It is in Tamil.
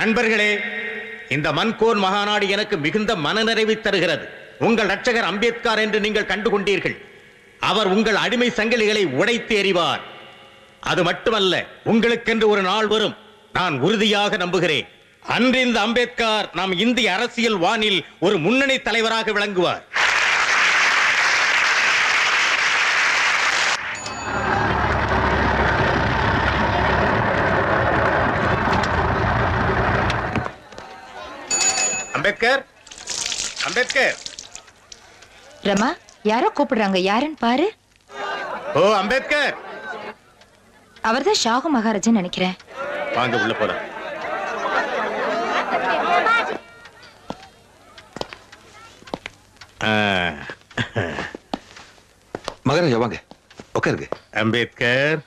நண்பர்களே, இந்த மன்கோன் மகாநாடு எனக்கு மிகுந்த மனநிறைவை தருகிறது. உங்கள் ரட்சகர் அம்பேத்கர் என்று நீங்கள் கண்டுகொண்டீர்கள். அவர் உங்கள் அடிமை சங்கிலிகளை உடைத்து எறிவார். அது மட்டுமல்ல, உங்களுக்கென்று ஒரு நாள் வரும், நான் உறுதியாக நம்புகிறேன். அன்று இந்த அம்பேத்கர் நம் இந்திய அரசியல் வானில் ஒரு முன்னணி தலைவராக விளங்குவார். அம்பேத்கர், அம்பேத்கர். ரமா, யாரோ கூப்பிடுறாங்க, யாருன்னு பாரு. ஓ, அம்பேத்கர். அவர்தான் ஷாகு மகாராஜன் நினைக்கிறேன். வாங்க உள்ள போலாம். மகாராஜா வாங்க, உட்காருங்க. அம்பேத்கர்,